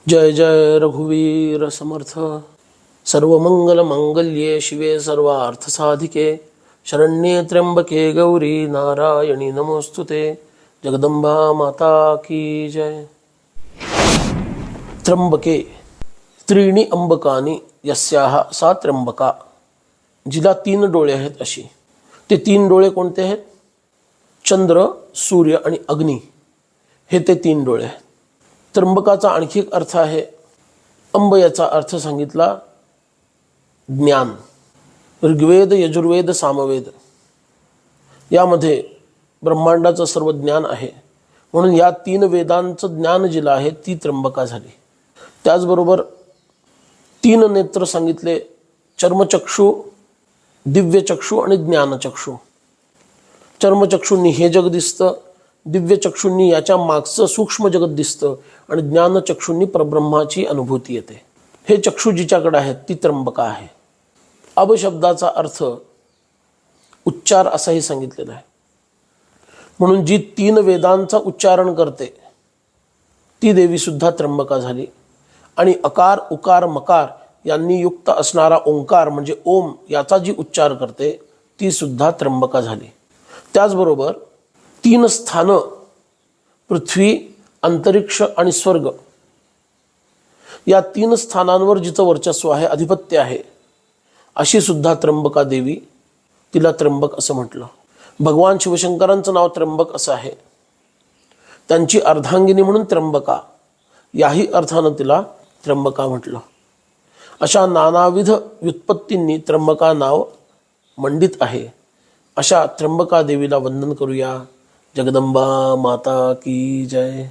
जय जय रघुवीर समर्थ। सर्वमंगल मंगल्ये शिवे सर्वार्थसाधिके शरण्ये त्र्यंबके गौरी नारायणी नमोस्तुते। जगदंबा माता की जय। त्र्यंबके त्रीणी अंबकानी यस्याः सा त्र्यंबका। जिला 3 डोळे आहेत अशी। ते 3 डोळे कोणते आहेत? चंद्र, सूर्य आणि अग्नी हे ते 3 डोळे आहेत। त्र्यंबकाचा आणखी एक अर्थ आहे। अंब याचा अर्थ सांगितला ज्ञान। ऋग्वेद, यजुर्वेद, सामवेद यामध्ये ब्रह्मांडाचं सर्व ज्ञान आहे, म्हणून या 3 वेदांचं ज्ञान जिला आहे ती त्र्यंबका झाली। त्याचबरोबर 3 नेत्र सांगितले, चर्मचक्षु, दिव्यचक्षु आणि ज्ञानचक्षु। चर्मचक्षुंनी हे जग दिसतं, दिव्यचक्षुंनी याच्या मागचं सूक्ष्म जगत दिसतं आणि ज्ञानचक्षुंनी परब्रह्माची अनुभूती येते। हे चक्षु जिच्याकडे आहेत ती त्र्यंबका आहे। अब शब्दाचा अर्थ उच्चार असाही सांगितलेला आहे, म्हणून जी 3 वेदांचा उच्चारण करते ती देवी सुद्धा त्र्यंबका झाली। आणि अकार, उकार, मकार यांनी युक्त असणारा ओंकार म्हणजे ओम याचा जी उच्चार करते ती सुद्धा त्र्यंबका झाली। त्याचबरोबर 3 स्थानं पृथ्वी, अंतरिक्ष आणि स्वर्ग या 3 स्थानांवर जिचं वर्चस्व आहे, अधिपत्य आहे, अशी सुद्धा त्र्यंबका देवी, तिला त्र्यंबक असं म्हटलं। भगवान शिवशंकरांचं नाव त्र्यंबक असं आहे। त्यांची अर्धांगिनी म्हणून त्र्यंबका याही अर्थानं तिला त्र्यंबका म्हटलं। अशा नानाविध व्युत्पत्तींनी त्र्यंबका नाव मंडित आहे। अशा त्र्यंबका देवीला वंदन करूया। जगदंबा माता की जय।